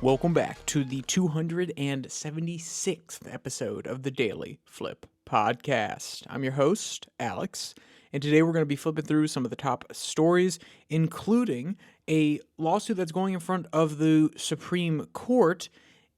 Welcome back to the 276th episode of the Daily Flip podcast. I'm your host, Alex, and today we're going to be flipping through some of the top stories, including a lawsuit that's going in front of the Supreme Court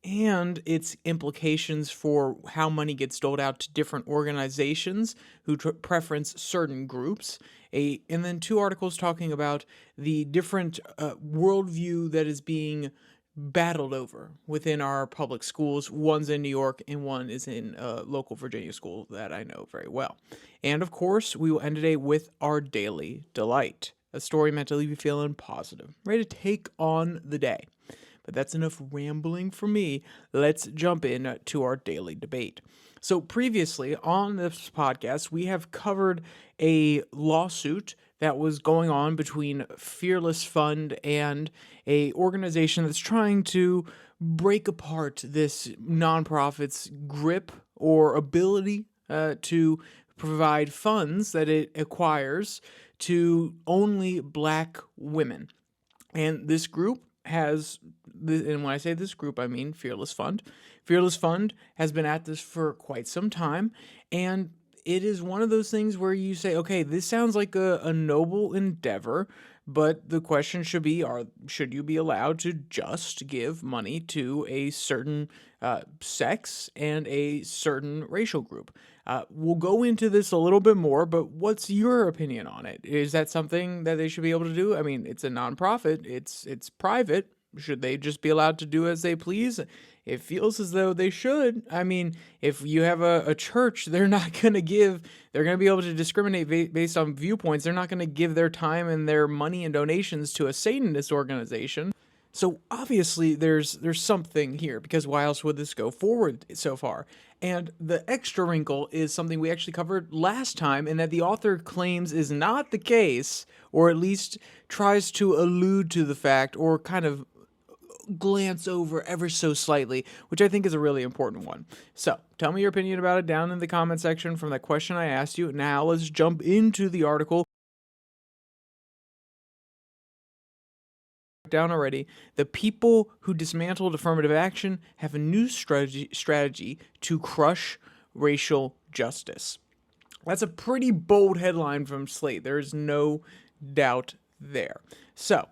and its implications for how money gets doled out to different organizations who preference certain groups. And then two articles talking about the different worldview that is being battled over within our public schools. One's in New York and one is in a local Virginia school that I know very well. And of course, we will end today with our Daily Delight, a story meant to leave you feeling positive, ready to take on the day. But that's enough rambling for me. Let's jump in to our daily debate. So previously on this podcast, we have covered a lawsuit that was going on between Fearless Fund and a organization that's trying to break apart this nonprofit's grip or ability to provide funds that it acquires to only Black women. And this group has, and when I say this group, I mean Fearless Fund. Fearless Fund has been at this for quite some time, and it is one of those things where you say, okay, this sounds like a noble endeavor, but the question should be, should you be allowed to just give money to a certain sex and a certain racial group? We'll go into this a little bit more, but what's your opinion on it? Is that something that they should be able to do? I mean, it's a nonprofit, it's private. Should they just be allowed to do as they please? It feels as though they should. I mean, if you have a church, they're going to be able to discriminate based on viewpoints. They're not going to give their time and their money and donations to a Satanist organization. So obviously there's something here, because why else would this go forward so far? And the extra wrinkle is something we actually covered last time, and that the author claims is not the case, or at least tries to allude to the fact, or kind of glance over ever so slightly, which I think is a really important one. So tell me your opinion about it down in the comment section from that question I asked you. Now let's jump into the article. Down already, the people who dismantled affirmative action have a new strategy to crush racial justice. That's a pretty bold headline from Slate. There is no doubt there. So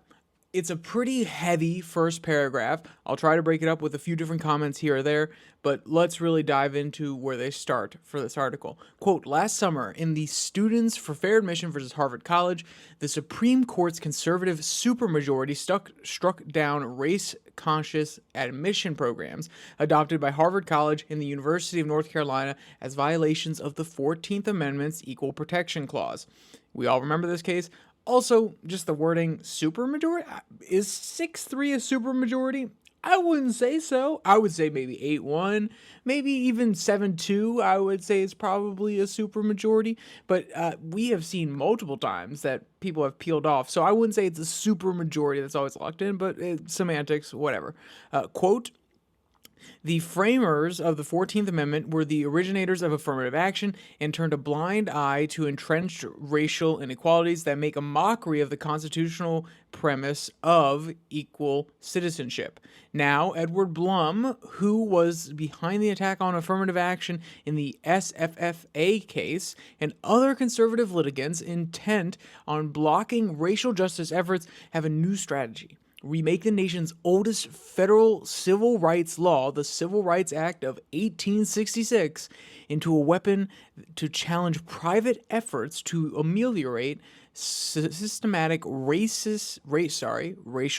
it's a pretty heavy first paragraph. I'll try to break it up with a few different comments here or there, but let's really dive into where they start for this article. Quote, last summer, in the Students for Fair Admission versus Harvard College, the Supreme Court's conservative supermajority struck down race-conscious admission programs adopted by Harvard College and the University of North Carolina as violations of the 14th Amendment's Equal Protection Clause. We all remember this case. Also, just the wording supermajority. Is 6-3 a supermajority? I wouldn't say so. I would say maybe 8-1, maybe even 7-2. I would say it's probably a supermajority. But we have seen multiple times that people have peeled off. So I wouldn't say it's a supermajority that's always locked in, but semantics, whatever. Quote, the framers of the 14th Amendment were the originators of affirmative action and turned a blind eye to entrenched racial inequalities that make a mockery of the constitutional premise of equal citizenship. Now, Edward Blum, who was behind the attack on affirmative action in the SFFA case, and other conservative litigants intent on blocking racial justice efforts, have a new strategy. Remake the nation's oldest federal civil rights law, the Civil Rights Act of 1866, into a weapon to challenge private efforts to ameliorate systematic racial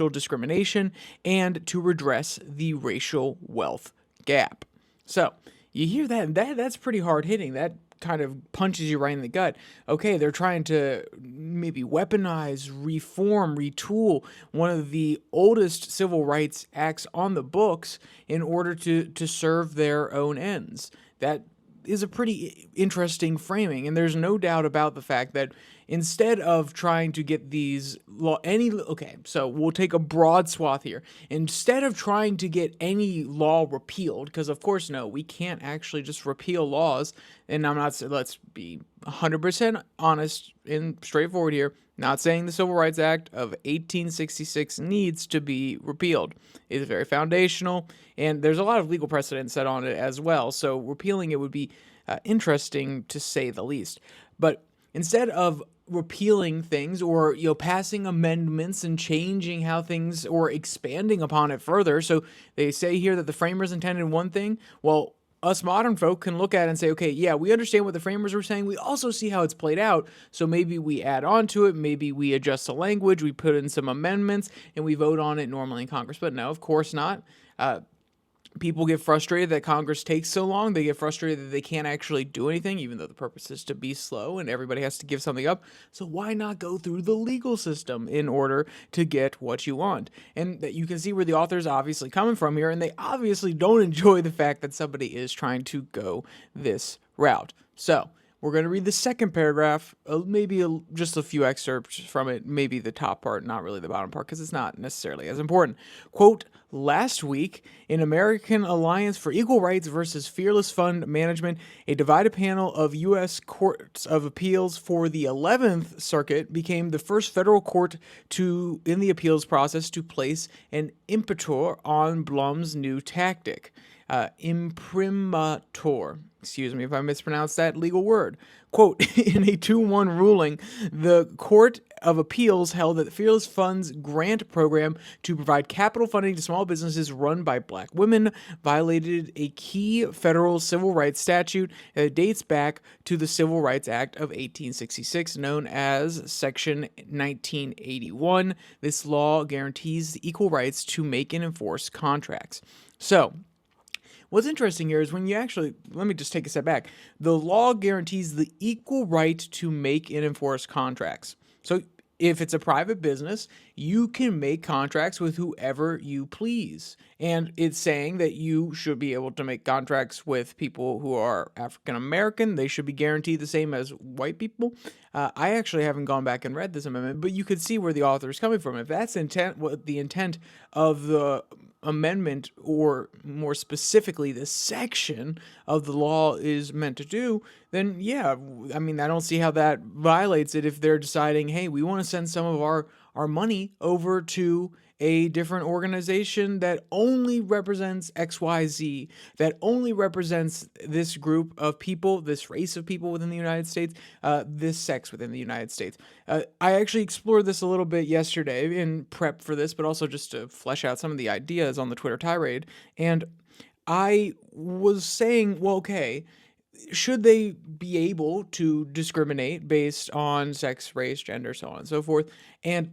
discrimination and to redress the racial wealth gap. So you hear that's pretty hard hitting. That kind of punches you right in the gut. Okay, they're trying to maybe weaponize, reform, retool one of the oldest civil rights acts on the books in order to serve their own ends. That is a pretty interesting framing, and there's no doubt about the fact that instead of trying to get these okay, so we'll take a broad swath here. Instead of trying to get any law repealed, because of course, no, we can't actually just repeal laws. And I'm not, let's be 100% honest and straightforward here. Not saying the Civil Rights Act of 1866 needs to be repealed. It's very foundational, and there's a lot of legal precedent set on it as well. So repealing it would be interesting to say the least. But instead of repealing things or passing amendments and changing how things or expanding upon it further, so they say here that the framers intended one thing. Well, us modern folk can look at it and say, okay, yeah, we understand what the framers were saying. We also see how it's played out. So maybe we add on to it. Maybe we adjust the language. We put in some amendments and we vote on it normally in Congress. But no, of course not. People get frustrated that Congress takes so long. They get frustrated that they can't actually do anything, even though the purpose is to be slow and everybody has to give something up. So why not go through the legal system in order to get what you want? And that you can see where the author is obviously coming from here, and they obviously don't enjoy the fact that somebody is trying to go this route. So we're going to read the second paragraph, just a few excerpts from it, maybe the top part, not really the bottom part, because it's not necessarily as important. Quote, last week, in American Alliance for Equal Rights versus Fearless Fund Management, a divided panel of U.S. Courts of Appeals for the 11th Circuit became the first federal court in the appeals process to place an imprimatur on Blum's new tactic. Imprimatur. Excuse me if I mispronounced that legal word. Quote, in a 2-1 ruling, the Court of Appeals held that the Fearless Funds grant program to provide capital funding to small businesses run by black women violated a key federal civil rights statute that dates back to the Civil Rights Act of 1866, known as Section 1981. This law guarantees the equal rights to make and enforce contracts. So, what's interesting here is when you actually, let me just take a step back. The law guarantees the equal right to make and enforce contracts. So if it's a private business, you can make contracts with whoever you please. And it's saying that you should be able to make contracts with people who are African American. They should be guaranteed the same as white people. I actually haven't gone back and read this amendment, but you could see where the author is coming from. If that's what the intent of the amendment, or more specifically the section of the law is meant to do, then yeah, I mean, I don't see how that violates it if they're deciding, hey, we want to send some of our money over to a different organization that only represents XYZ, that only represents this group of people, this race of people within the United States, this sex within the United States. I actually explored this a little bit yesterday in prep for this, but also just to flesh out some of the ideas on the Twitter tirade. And I was saying, well, okay, should they be able to discriminate based on sex, race, gender, so on and so forth? And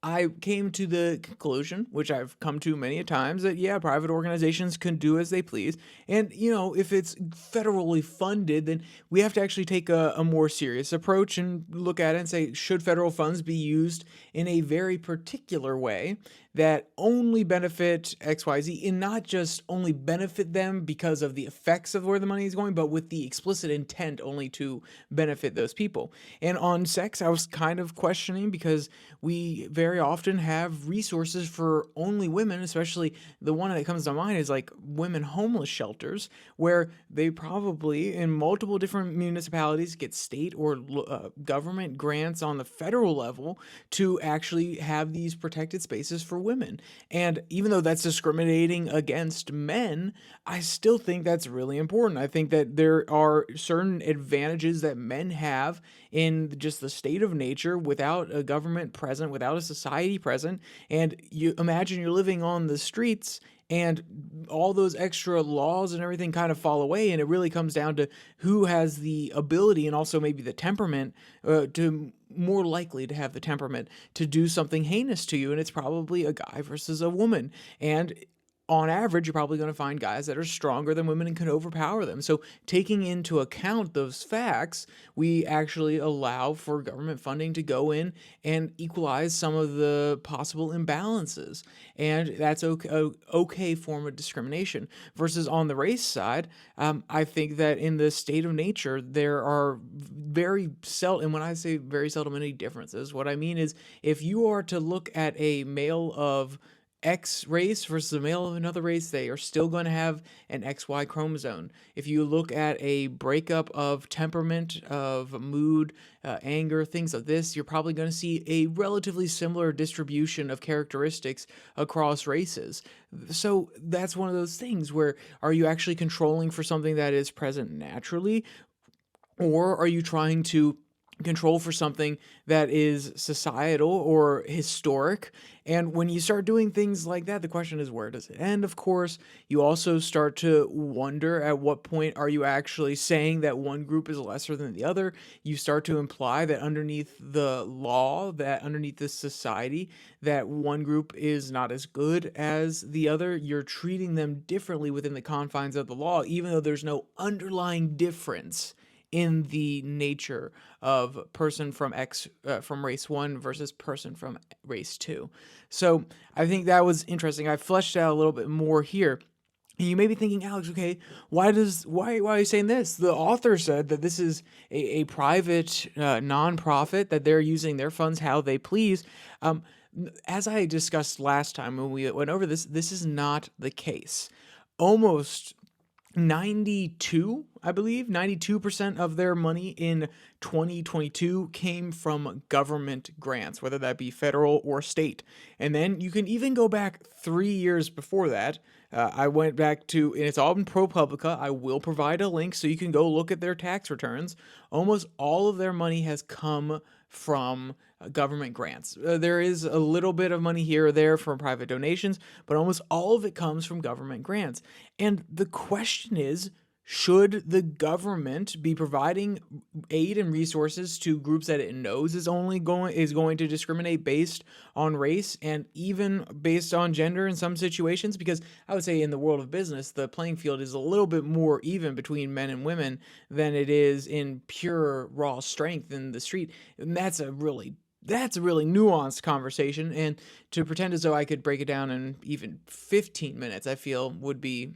I came to the conclusion, which I've come to many a times, that yeah, private organizations can do as they please. And, if it's federally funded, then we have to actually take a more serious approach and look at it and say, should federal funds be used in a very particular way that only benefit XYZ, and not just only benefit them because of the effects of where the money is going, but with the explicit intent only to benefit those people. And on sex, I was kind of questioning, because we very often have resources for only women, especially the one that comes to mind is like women homeless shelters, where they probably in multiple different municipalities get state or government grants on the federal level to actually have these protected spaces for women. And even though that's discriminating against men, I still think that's really important. I think that there are certain advantages that men have in just the state of nature without a government present, without a society present. And you imagine you're living on the streets and all those extra laws and everything kind of fall away, and it really comes down to who has the ability and also maybe the temperament to more likely to have the temperament to do something heinous to you, and it's probably a guy versus a woman. And on average, you're probably going to find guys that are stronger than women and can overpower them. So, taking into account those facts, we actually allow for government funding to go in and equalize some of the possible imbalances. And that's okay form of discrimination. Versus on the race side, I think that in the state of nature, there are very seldom, and when I say very seldom, any differences, what I mean is if you are to look at a male of X race versus a male of another race, they are still going to have an XY chromosome. If you look at a breakup of temperament, of mood, anger, things of this, you're probably going to see a relatively similar distribution of characteristics across races. So that's one of those things where are you actually controlling for something that is present naturally, or are you trying to control for something that is societal or historic? And when you start doing things like that, the question is, where does it end? Of course, you also start to wonder at what point are you actually saying that one group is lesser than the other? You start to imply that underneath the law, that underneath the society, that one group is not as good as the other. You're treating them differently within the confines of the law, even though there's no underlying difference in the nature of person from from race 1 versus person from race 2. So I think that was interesting. I fleshed out a little bit more here. And you may be thinking, Alex, okay, why are you saying this? The author said that this is a private nonprofit, that they're using their funds how they please. As I discussed last time when we went over this, this is not the case. Almost 92, I believe, 92% of their money in 2022 came from government grants, whether that be federal or state. And then you can even go back 3 years before that. I went back to, and it's all in ProPublica. I will provide a link so you can go look at their tax returns. Almost all of their money has come from government grants. There is a little bit of money here or there from private donations, but almost all of it comes from government grants. And the question is, should the government be providing aid and resources to groups that it knows is going to discriminate based on race and even based on gender in some situations? Because I would say in the world of business, the playing field is a little bit more even between men and women than it is in pure raw strength in the street. And that's a really nuanced conversation, and to pretend as though I could break it down in even 15 minutes, I feel would be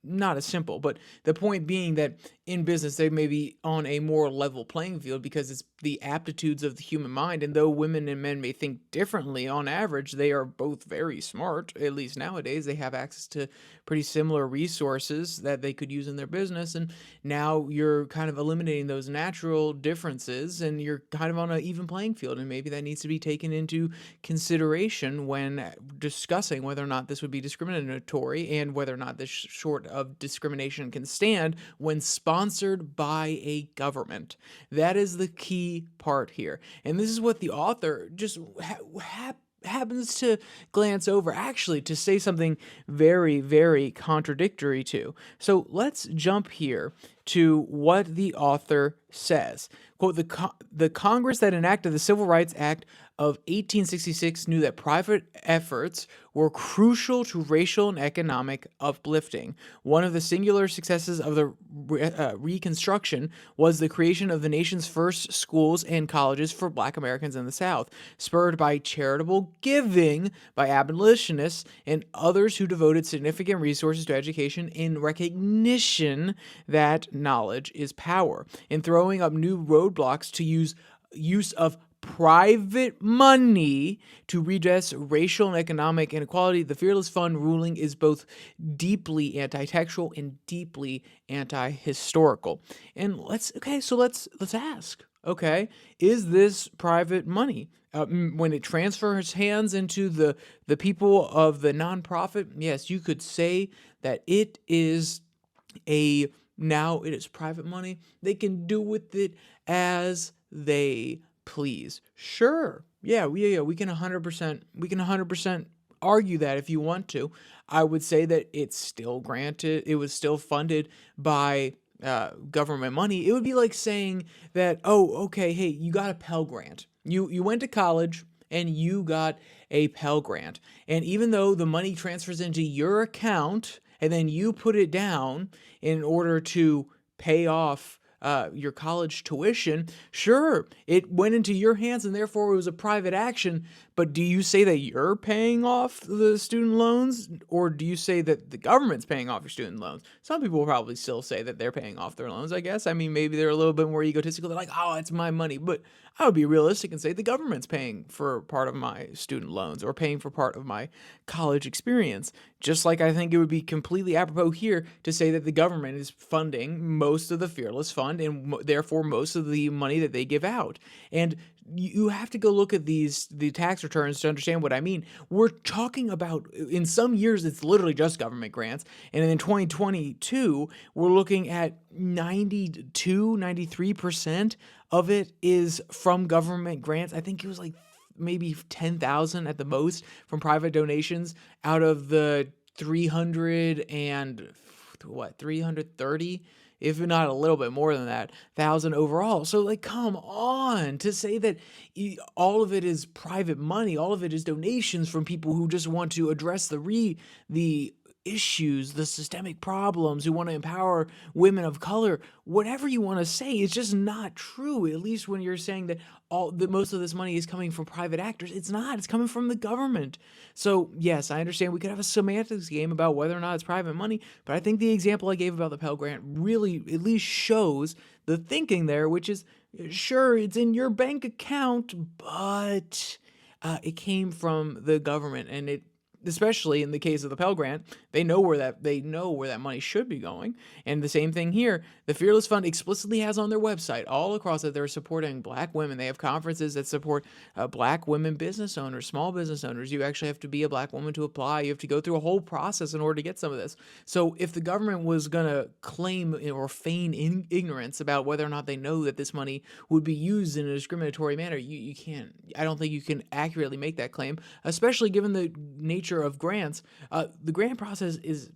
not as simple. But the point being that in business, they may be on a more level playing field because it's the aptitudes of the human mind. And though women and men may think differently, on average, they are both very smart. At least nowadays, they have access to pretty similar resources that they could use in their business. And now you're kind of eliminating those natural differences and you're kind of on an even playing field. And maybe that needs to be taken into consideration when discussing whether or not this would be discriminatory and whether or not this sort of discrimination can stand when sponsored by a government. That is the key part here. And this is what the author just happens to glance over, actually, to say something very, very contradictory to. So let's jump here to what the author says. Quote, the Congress that enacted the Civil Rights Act of 1866 knew that private efforts were crucial to racial and economic uplifting. One of the singular successes of the Reconstruction was the creation of the nation's first schools and colleges for Black Americans in the South, spurred by charitable giving by abolitionists and others who devoted significant resources to education in recognition that knowledge is power, in throwing up new roadblocks to use of private money to redress racial and economic inequality. The Fearless Fund ruling is both deeply anti-textual and deeply anti-historical. And let's ask, okay, is this private money? When it transfers hands into the people of the nonprofit, yes, you could say that it is private money. They can do with it as they please. Sure. Yeah, we can 100% argue that if you want to. I would say that it was still funded by government money. It would be like saying that, oh, okay, hey, you got a Pell Grant. You went to college, and you got a Pell Grant. And even though the money transfers into your account and then you put it down in order to pay off your college tuition, sure, it went into your hands and therefore it was a private action. But do you say that you're paying off the student loans, or do you say that the government's paying off your student loans? Some people will probably still say that they're paying off their loans, I guess. I mean, maybe they're a little bit more egotistical. They're like, oh, it's my money. But I would be realistic and say the government's paying for part of my student loans or paying for part of my college experience. Just like I think it would be completely apropos here to say that the government is funding most of the Fearless Fund and therefore most of the money that they give out. And you have to go look at the tax returns to understand what I mean. We're talking about, in some years, it's literally just government grants. And in 2022, we're looking at 93% of it is from government grants. I think it was like maybe 10,000 at the most from private donations out of the 330, if not a little bit more than that, 1,000 overall. So, like, come on, to say that all of it is private money, all of it is donations from people who just want to address the issues, the systemic problems, who want to empower women of color, whatever you want to say, it's just not true. At least when you're saying that most of this money is coming from private actors, it's not. It's coming from the government. So yes, I understand we could have a semantics game about whether or not it's private money, but I think the example I gave about the Pell Grant really at least shows the thinking there, which is, sure, it's in your bank account, but it came from the government, and it, especially in the case of the Pell Grant, they know where that money should be going. And the same thing here, the Fearless Fund explicitly has on their website, all across it, they're supporting Black women. They have conferences that support Black women business owners, small business owners. You actually have to be a Black woman to apply. You have to go through a whole process in order to get some of this. So if the government was going to claim or feign ignorance about whether or not they know that this money would be used in a discriminatory manner, you can't. I don't think you can accurately make that claim, especially given the nature of grants. The grant process is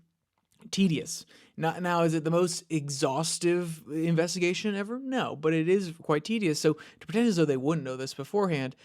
tedious. Now, is it the most exhaustive investigation ever? No, but it is quite tedious. So to pretend as though they wouldn't know this beforehand,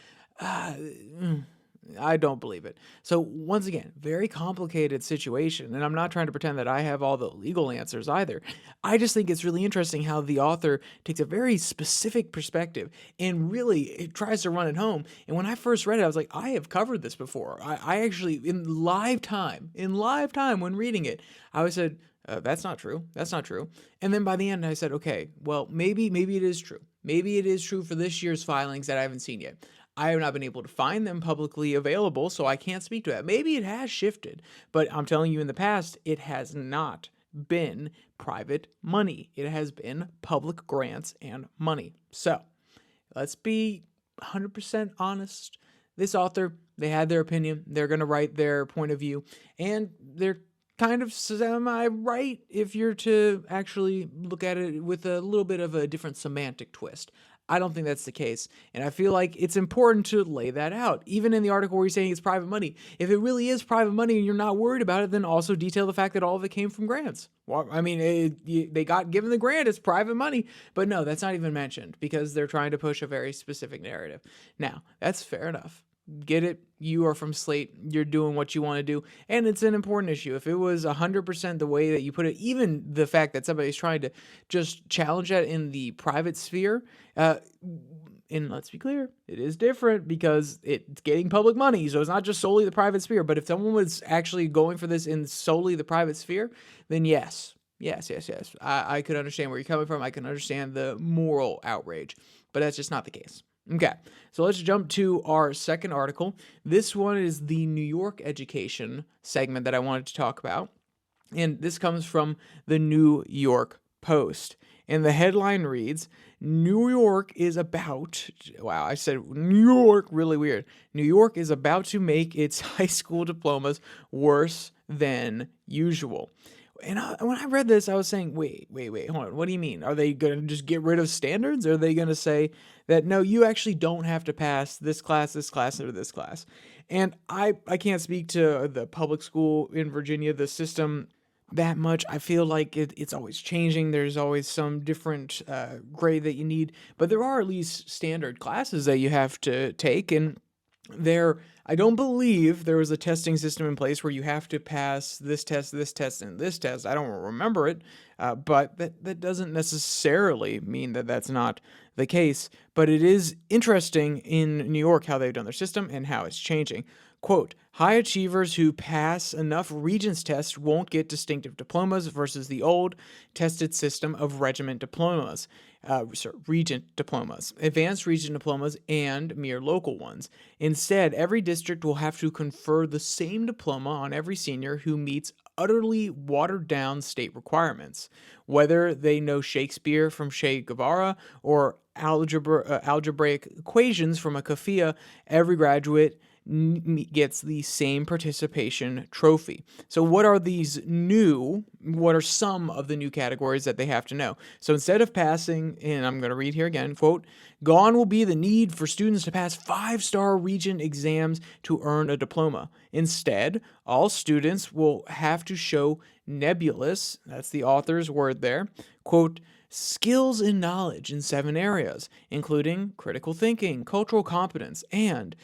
I don't believe it. So once again, very complicated situation, and I'm not trying to pretend that I have all the legal answers either. I just think it's really interesting how the author takes a very specific perspective and really it tries to run it home. And when I first read it, I was like, I have covered this before. I actually, in live time when reading it, I said, that's not true. That's not true. And then by the end, I said, okay, well, maybe it is true. Maybe it is true for this year's filings that I haven't seen yet. I have not been able to find them publicly available, so I can't speak to that. Maybe it has shifted, but I'm telling you, in the past, it has not been private money. It has been public grants and money. So let's be 100% honest. This author, they had their opinion. They're going to write their point of view, and they're kind of semi-right if you're to actually look at it with a little bit of a different semantic twist. I don't think that's the case, and I feel like it's important to lay that out. Even in the article where you're saying it's private money, if it really is private money and you're not worried about it, then also detail the fact that all of it came from grants. Well, I mean, they got given the grant, it's private money, but no, that's not even mentioned because they're trying to push a very specific narrative. Now, that's fair enough. Get it? You are from Slate. You're doing what you want to do. And it's an important issue. If it was 100% the way that you put it, even the fact that somebody's trying to just challenge that in the private sphere, and let's be clear, it is different because it's getting public money. So it's not just solely the private sphere. But if someone was actually going for this in solely the private sphere, then yes. I could understand where you're coming from. I can understand the moral outrage. But that's just not the case. Okay, so let's jump to our second article. This one is the New York education segment that I wanted to talk about. And this comes from the New York Post. And the headline reads, New York is about, wow, I said New York, really weird. New York is about to make its high school diplomas worse than usual. And when I read this, I was saying, wait, hold on. What do you mean? Are they going to just get rid of standards? Or are they going to say that, no, you actually don't have to pass this class, or this class? And I can't speak to the public school in Virginia, the system, that much. I feel like it's always changing. There's always some different grade that you need. But there are at least standard classes that you have to take. And I don't believe there was a testing system in place where you have to pass this test, and this test. I don't remember it, but that doesn't necessarily mean that that's not the case. But it is interesting in New York how they've done their system and how it's changing. Quote, high achievers who pass enough Regents tests won't get distinctive diplomas versus the old tested system of regiment diplomas. Regent diplomas, advanced Regent diplomas, and mere local ones. Instead, every district will have to confer the same diploma on every senior who meets utterly watered down state requirements. Whether they know Shakespeare from Che Guevara or algebraic equations from a CAFIA, every graduate gets the same participation trophy. So what are some of the new categories that they have to know? So instead of passing, and I'm going to read here again, quote, gone will be the need for students to pass 5-star Regent exams to earn a diploma. Instead, all students will have to show nebulous, that's the author's word there, quote, skills and knowledge in 7 areas, including critical thinking, cultural competence, and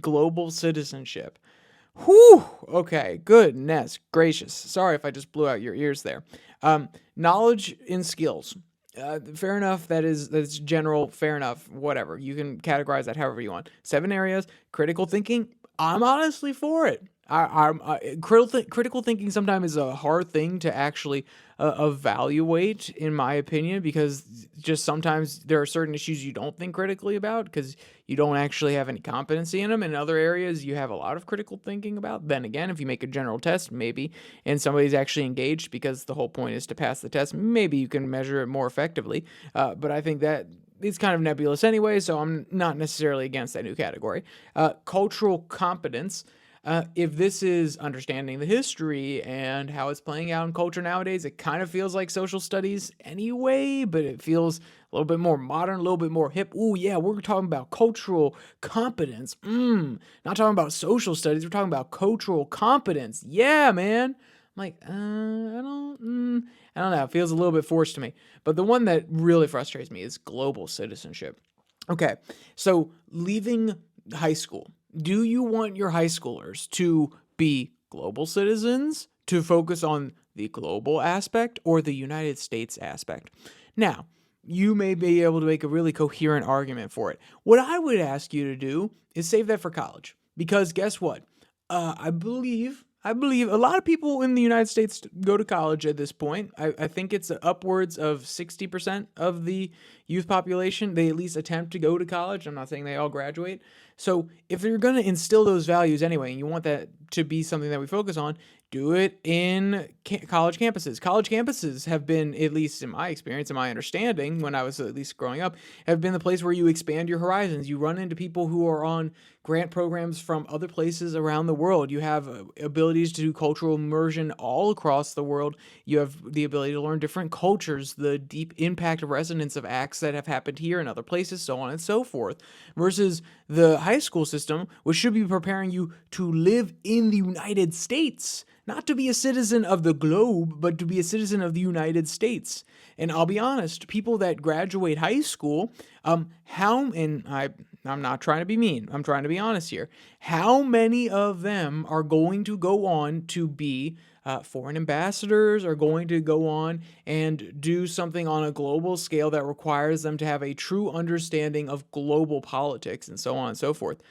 global citizenship. Whew! Okay, goodness gracious. Sorry if I just blew out your ears there. Knowledge and skills. Fair enough. That's general. Fair enough. Whatever. You can categorize that however you want. 7 areas. Critical thinking. I'm honestly for it. Critical thinking sometimes is a hard thing to actually evaluate, in my opinion, because just sometimes there are certain issues you don't think critically about because you don't actually have any competency in them. In other areas, you have a lot of critical thinking about. Then again, if you make a general test, maybe, and somebody's actually engaged because the whole point is to pass the test, maybe you can measure it more effectively. But I think that it's kind of nebulous anyway, so I'm not necessarily against that new category. Cultural competence. If this is understanding the history and how it's playing out in culture nowadays, it kind of feels like social studies anyway, but it feels a little bit more modern, a little bit more hip. Ooh, yeah, we're talking about cultural competence. Not talking about social studies. We're talking about cultural competence. Yeah, man. I'm like, I don't know. It feels a little bit forced to me. But the one that really frustrates me is global citizenship. Okay, so leaving high school. Do you want your high schoolers to be global citizens, to focus on the global aspect or the United States aspect? Now, you may be able to make a really coherent argument for it. What I would ask you to do is save that for college. Because guess what? I believe a lot of people in the United States go to college at this point. I think it's upwards of 60% of the youth population. They at least attempt to go to college. I'm not saying they all graduate. So if you're going to instill those values anyway, and you want that to be something that we focus on, do it in college campuses. College campuses have been, at least in my experience and my understanding, when I was at least growing up, have been the place where you expand your horizons. You run into people who are on grant programs from other places around the world. You have abilities to do cultural immersion all across the world. You have the ability to learn different cultures, the deep impact of resonance of acts that have happened here and other places, so on and so forth, versus the high school system, which should be preparing you to live in the United States, not to be a citizen of the globe, but to be a citizen of the United States. And I'll be honest, people that graduate high school, I'm not trying to be mean, I'm trying to be honest here. How many of them are going to go on to be foreign ambassadors, are going to go on and do something on a global scale that requires them to have a true understanding of global politics and so on and so forth?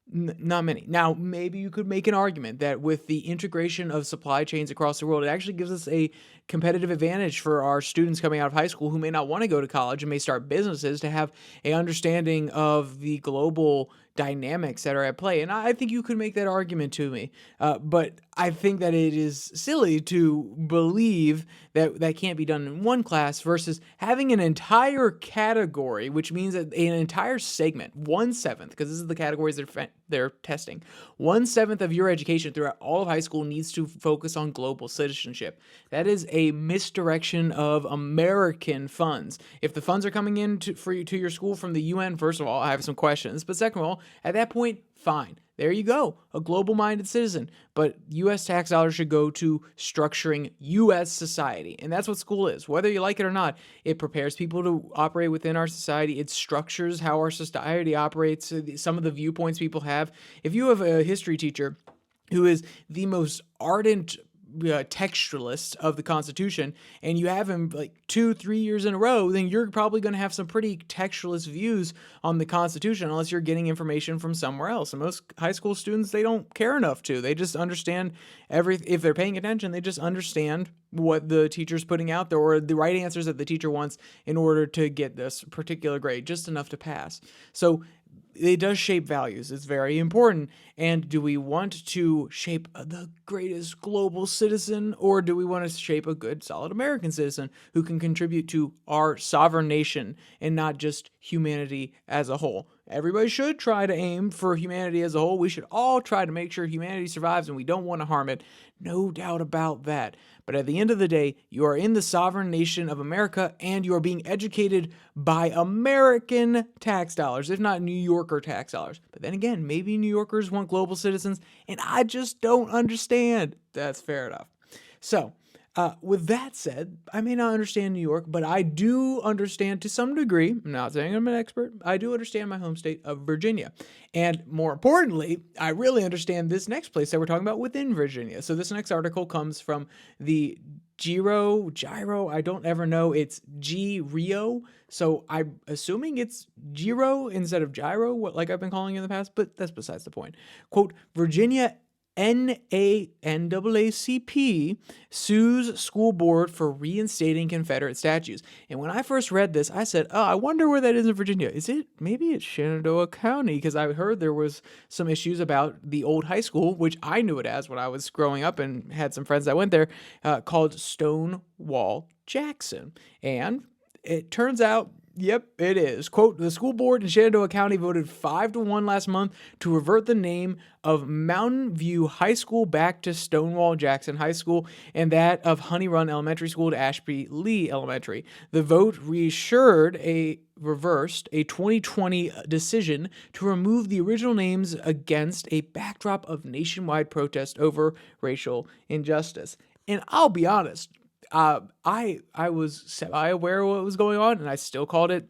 Not many. Now, maybe you could make an argument that with the integration of supply chains across the world, it actually gives us a competitive advantage for our students coming out of high school who may not want to go to college and may start businesses to have a understanding of the global dynamics that are at play. And I think you could make that argument to me. But I think that it is silly to believe that that can't be done in one class versus having an entire category, which means that an entire segment, 1/7, because this is the categories they're testing, 1/7 of your education throughout all of high school needs to focus on global citizenship. That is a misdirection of American funds. If the funds are coming in to your school from the UN, first of all, I have some questions. But second of all, at that point, fine. There you go, a global-minded citizen. But U.S. tax dollars should go to structuring U.S. society. And that's what school is. Whether you like it or not, it prepares people to operate within our society. It structures how our society operates, some of the viewpoints people have. If you have a history teacher who is the most ardent textualist of the Constitution, and you have him like 2-3 years in a row, then you're probably going to have some pretty textualist views on the Constitution, unless you're getting information from somewhere else. And most high school students, they don't care enough to. They just understand if they're paying attention, they just understand what the teacher's putting out there, or the right answers that the teacher wants in order to get this particular grade, just enough to pass. So it does shape values. It's very important. And do we want to shape the greatest global citizen, or do we want to shape a good, solid American citizen who can contribute to our sovereign nation and not just humanity as a whole? Everybody should try to aim for humanity as a whole. We should all try to make sure humanity survives, and we don't want to harm it. No doubt about that. But at the end of the day, you are in the sovereign nation of America, and you are being educated by American tax dollars, if not New Yorker tax dollars. But then again, maybe New Yorkers want global citizens, and I just don't understand. That's fair enough. So, with that said, I may not understand New York, but I do understand to some degree. I'm not saying I'm an expert. I do understand my home state of Virginia. And more importantly, I really understand this next place that we're talking about within Virginia. So this next article comes from the Gyro, I don't ever know. It's G-Rio. So I'm assuming it's Gyro instead of Gyro, like I've been calling it in the past, but that's besides the point. Quote, Virginia NAACP sues school board for reinstating Confederate statues. And when I first read this, I said, oh, I wonder where that is in Virginia. Maybe it's Shenandoah County? Because I heard there was some issues about the old high school, which I knew it as when I was growing up and had some friends that went there, called Stonewall Jackson. And it turns out, yep, it is. Quote, the school board in Shenandoah County voted 5-1 last month to revert the name of Mountain View High School back to Stonewall Jackson High School, and that of Honey Run Elementary School to Ashby Lee Elementary. The vote reversed a 2020 decision to remove the original names against a backdrop of nationwide protest over racial injustice. And I'll be honest, I was semi-aware of what was going on, and I still called it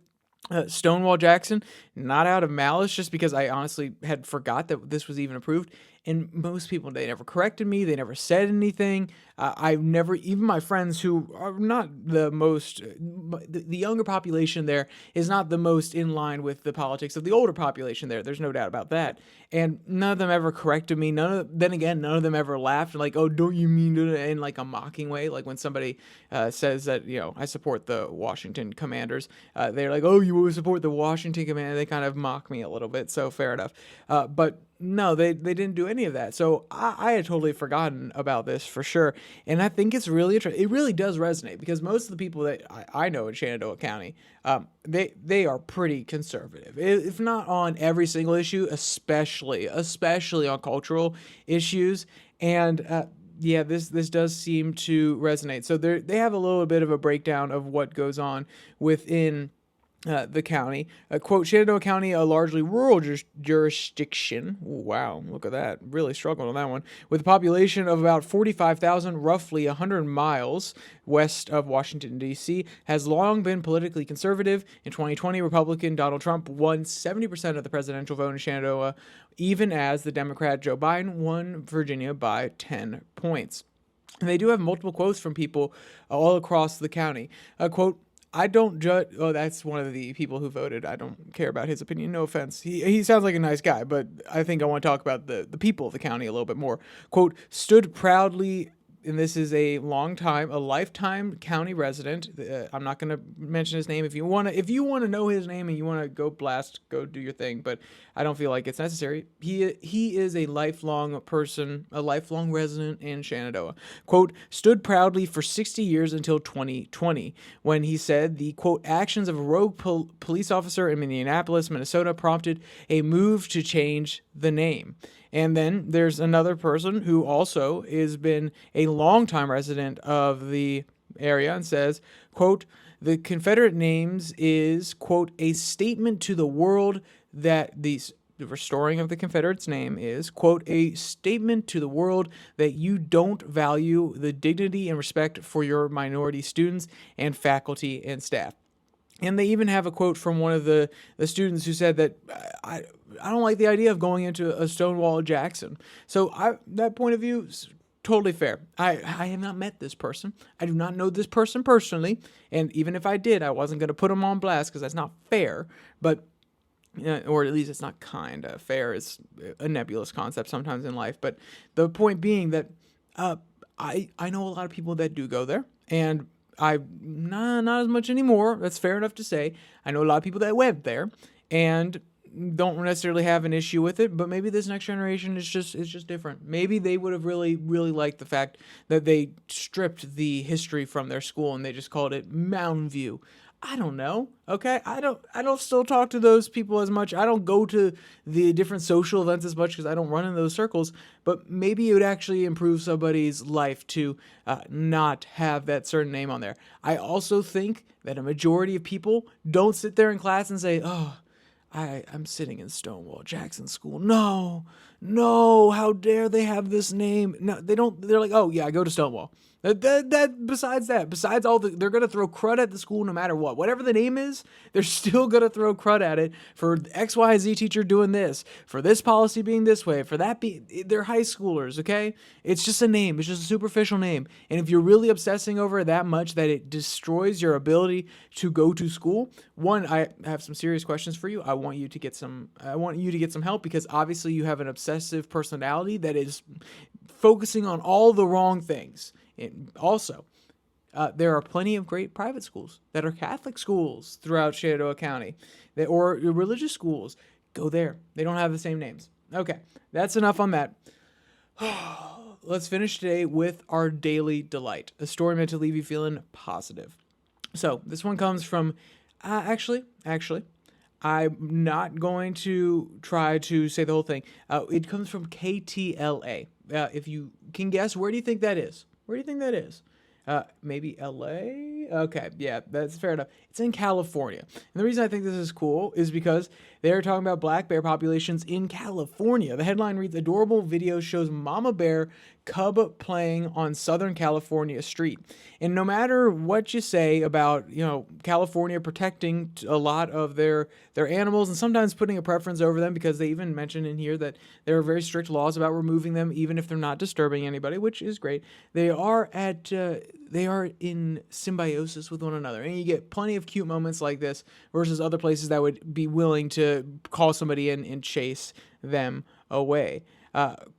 Stonewall Jackson, not out of malice, just because I honestly had forgot that this was even approved. And most people, they never corrected me. They never said anything. I've never, even my friends who are not the most, the younger population there is not the most in line with the politics of the older population there. There's no doubt about that. And none of them ever corrected me. None of them ever laughed like, oh, don't you mean it, in like a mocking way? Like when somebody says that, I support the Washington Commanders, they're like, oh, you support the Washington Commanders. They kind of mock me a little bit. So fair enough. But no, they didn't do any of that. So I had totally forgotten about this for sure. And I think it's really interesting. It really does resonate because most of the people that I know in Shenandoah County, they are pretty conservative, if not on every single issue, especially on cultural issues. And yeah, this does seem to resonate. So they have a little bit of a breakdown of what goes on within the county. Quote, Shenandoah County, a largely rural jurisdiction. Wow, look at that. Really struggled on that one. With a population of about 45,000, roughly 100 miles west of Washington, D.C., has long been politically conservative. In 2020, Republican Donald Trump won 70% of the presidential vote in Shenandoah, even as the Democrat Joe Biden won Virginia by 10 points. And they do have multiple quotes from people all across the county. Quote, I don't judge. Oh, that's one of the people who voted. I don't care about his opinion. No offense. He sounds like a nice guy, but I think I want to talk about the people of the county a little bit more. Quote, stood proudly, and this is a lifetime county resident. I'm not going to mention his name. If you want to know his name and you want to go do your thing, but I don't feel like it's necessary. He is a lifelong person, a lifelong resident in Shenandoah. Quote, stood proudly for 60 years until 2020, when he said the, quote, actions of a rogue police officer in Minneapolis, Minnesota prompted a move to change the name. And then there's another person who also has been a longtime resident of the area and says, quote, the Confederate names is, quote, a statement to the world that these the restoring of the Confederate's name is, quote, a statement to the world that you don't value the dignity and respect for your minority students and faculty and staff. And they even have a quote from one of the students who said that I don't like the idea of going into a Stonewall Jackson. So that point of view is totally fair. I have not met this person. I do not know this person personally. And even if I did, I wasn't going to put him on blast because that's not fair. But or at least it's not kind. Fair is a nebulous concept sometimes in life. But the point being that I know a lot of people that do go there, and not as much anymore. That's fair enough to say. I know a lot of people that went there and don't necessarily have an issue with it, but maybe this next generation is just different. Maybe they would have really liked the fact that they stripped the history from their school and they just called it Mountain View. I don't know. Okay, I don't still talk to those people as much. I don't go to the different social events as much because I don't run in those circles. But maybe it would actually improve somebody's life to not have that certain name on there. I also think that a majority of people don't sit there in class and say, "Oh, I'm sitting in Stonewall Jackson School. No, how dare they have this name?" No, they don't. They're like, "Oh yeah, I go to Stonewall." Besides all they're gonna throw crud at the school no matter what. Whatever the name is, they're still gonna throw crud at it for X, Y, Z teacher doing this, for this policy being this way, for that they're high schoolers, okay? It's just a name. It's just a superficial name. And if you're really obsessing over it that much that it destroys your ability to go to school, one, I have some serious questions for you. I want you to get some help because obviously you have an obsessive personality that is focusing on all the wrong things. And also, there are plenty of great private schools that are Catholic schools throughout Shenandoah County, or religious schools. Go there. They don't have the same names. Okay, that's enough on that. Let's finish today with our daily delight, a story meant to leave you feeling positive. So this one comes from, actually, I'm not going to try to say the whole thing. It comes from KTLA. If you can guess, where do you think that is? Where do you think that is? Maybe LA? Okay, yeah, that's fair enough. It's in California. And the reason I think this is cool is because they're talking about black bear populations in California. The headline reads, adorable video shows mama bear cub playing on Southern California street. And no matter what you say about, California protecting a lot of their animals and sometimes putting a preference over them, because they even mention in here that there are very strict laws about removing them even if they're not disturbing anybody, which is great. They are in symbiosis with one another. And you get plenty of cute moments like this versus other places that would be willing to call somebody in and chase them away.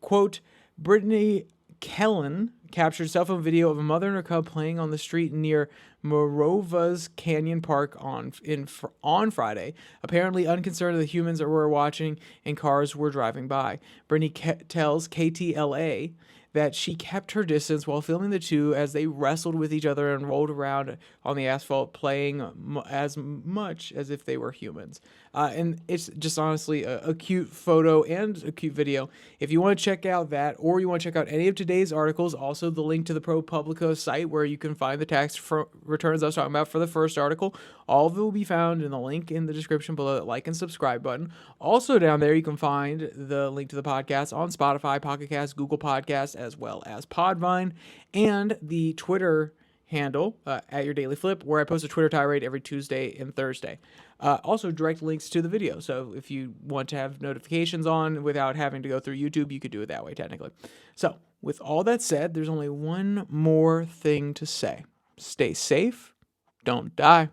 Quote, Brittany Kellen captured cell phone video of a mother and her cub playing on the street near Morovas Canyon Park on Friday, apparently unconcerned that the humans that were watching and cars were driving by. Brittany tells KTLA that she kept her distance while filming the two as they wrestled with each other and rolled around on the asphalt, playing as much as if they were humans. And it's just honestly a cute photo and a cute video. If you want to check out that, or you want to check out any of today's articles, also the link to the ProPublica site where you can find the tax returns I was talking about for the first article, all of it will be found in the link in the description below that like and subscribe button. Also down there, you can find the link to the podcast on Spotify, Pocket Cast, Google Podcasts, as well as Podvine, and the Twitter handle at your Daily Flip, where I post a Twitter tirade every Tuesday and Thursday. Also, direct links to the video. So if you want to have notifications on without having to go through YouTube, you could do it that way, technically. So with all that said, there's only one more thing to say. Stay safe. Don't die.